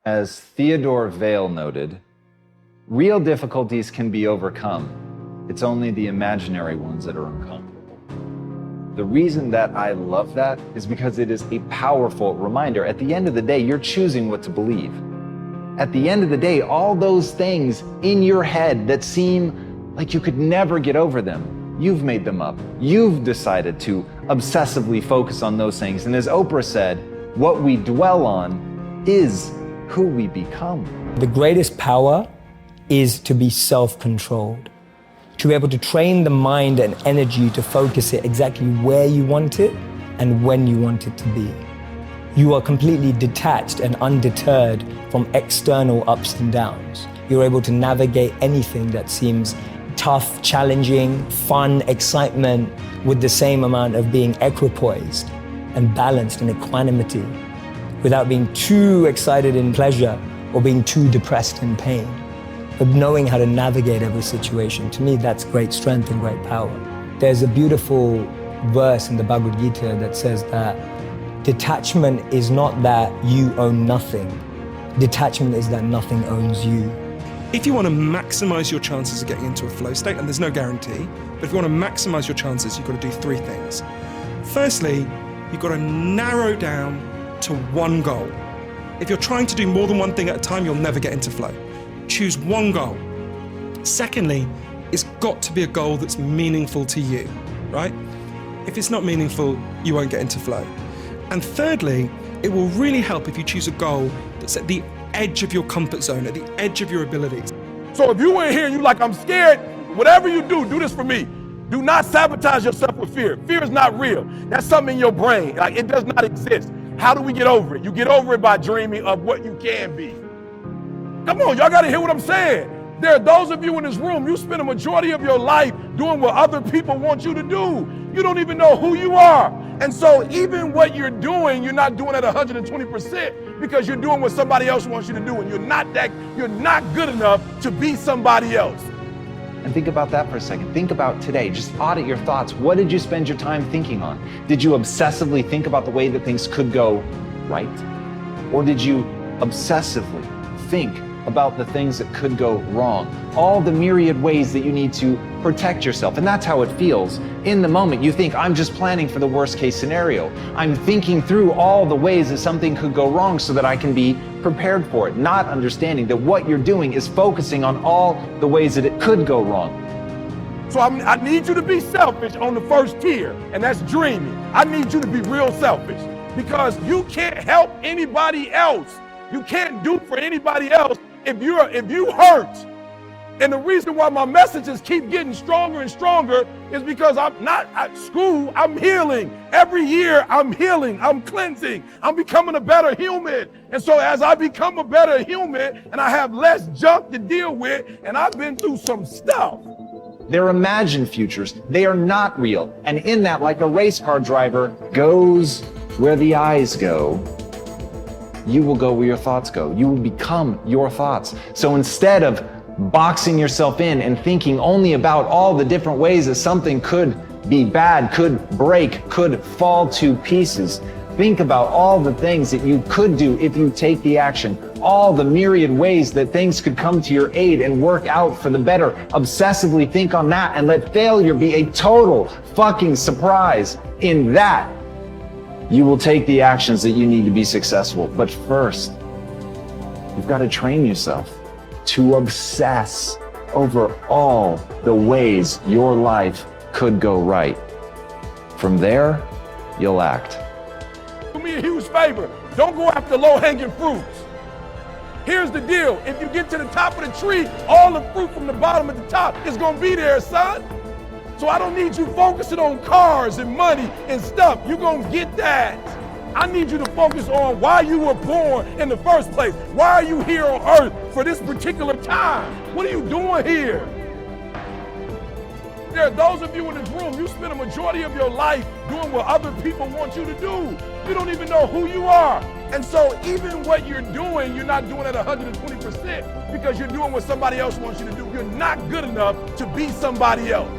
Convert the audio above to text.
As Theodore Vail noted, real difficulties can be overcome. It's only the imaginary ones that are uncomfortable. The reason that I love that is because it is a powerful reminder. At the end of the day, you're choosing what to believe. At the end of the day, all those things in your head that seem like you could never get over them, you've made them up. You've decided to obsessively focus on those things. And as Oprah said, what we dwell on is who we become. The greatest power is to be self-controlled, to be able to train the mind and energy to focus it exactly where you want it and when you want it to be. You are completely detached and undeterred from external ups and downs. You're able to navigate anything that seems tough, challenging, fun, excitement with the same amount of being equipoised and balanced in equanimity without being too excited in pleasure or being too depressed in pain. But knowing how to navigate every situation, to me, that's great strength and great power. There's a beautiful verse in the Bhagavad Gita that says that detachment is not that you own nothing. Detachment is that nothing owns you. If you want to maximize your chances of getting into a flow state, and there's no guarantee, but if you want to maximize your chances, you've got to do three things. Firstly, you've got to narrow down to one goal. If you're trying to do more than one thing at a time, you'll never get into flow. Choose one goal. Secondly, it's got to be a goal that's meaningful to you, right? If it's not meaningful, you won't get into flow. And thirdly, it will really help if you choose a goal that's at the edge of your comfort zone, at the edge of your abilities. So if you in here and you like, I'm scared, whatever you do this for me. Do not sabotage yourself with fear. Fear is not real. That's something in your brain. Like, it does not exist. How do we get over it? You get over it by dreaming of what you can be. Come on, y'all gotta hear what I'm saying. There are those of you in this room, you spend a majority of your life doing what other people want you to do. You don't even know who you are. And so even what you're doing, you're not doing at 120% because you're doing what somebody else wants you to do, and you're not good enough to be somebody else. And think about that for a second. Think about today. Just audit your thoughts. What did you spend your time thinking on? Did you obsessively think about the way that things could go right? Or did you obsessively think about the things that could go wrong? All the myriad ways that you need to protect yourself. And that's how it feels. In the moment, you think, I'm just planning for the worst case scenario. I'm thinking through all the ways that something could go wrong so that I can be prepared for it, not understanding that what you're doing is focusing on all the ways that it could go wrong. So I need you to be selfish on the first tier, and that's dreaming. I need you to be real selfish because you can't help anybody else. You can't do for anybody else if you hurt. And the reason why my messages keep getting stronger and stronger is because I'm not at school, I'm healing. Every year I'm healing, I'm cleansing, I'm becoming a better human. And so as I become a better human and I have less junk to deal with, and I've been through some stuff. They're imagined futures, they are not real. And in that, like a race car driver goes where the eyes go, you will go where your thoughts go. You will become your thoughts. So instead of boxing yourself in and thinking only about all the different ways that something could be bad, could break, could fall to pieces, think about all the things that you could do if you take the action, all the myriad ways that things could come to your aid and work out for the better. Obsessively think on that and let failure be a total fucking surprise. In that, you will take the actions that you need to be successful. But first, you've got to train yourself to obsess over all the ways your life could go right. From there, you'll act. Do me a huge favor. Don't go after low-hanging fruits. Here's the deal. If you get to the top of the tree, all the fruit from the bottom at the top is going to be there, son. So I don't need you focusing on cars and money and stuff. You're going to get that. I need you to focus on why you were born in the first place. Why are you here on earth for this particular time? What are you doing here? There are those of you in this room, you spend a majority of your life doing what other people want you to do. You don't even know who you are. And so even what you're doing, you're not doing at 120% because you're doing what somebody else wants you to do. You're not good enough to be somebody else.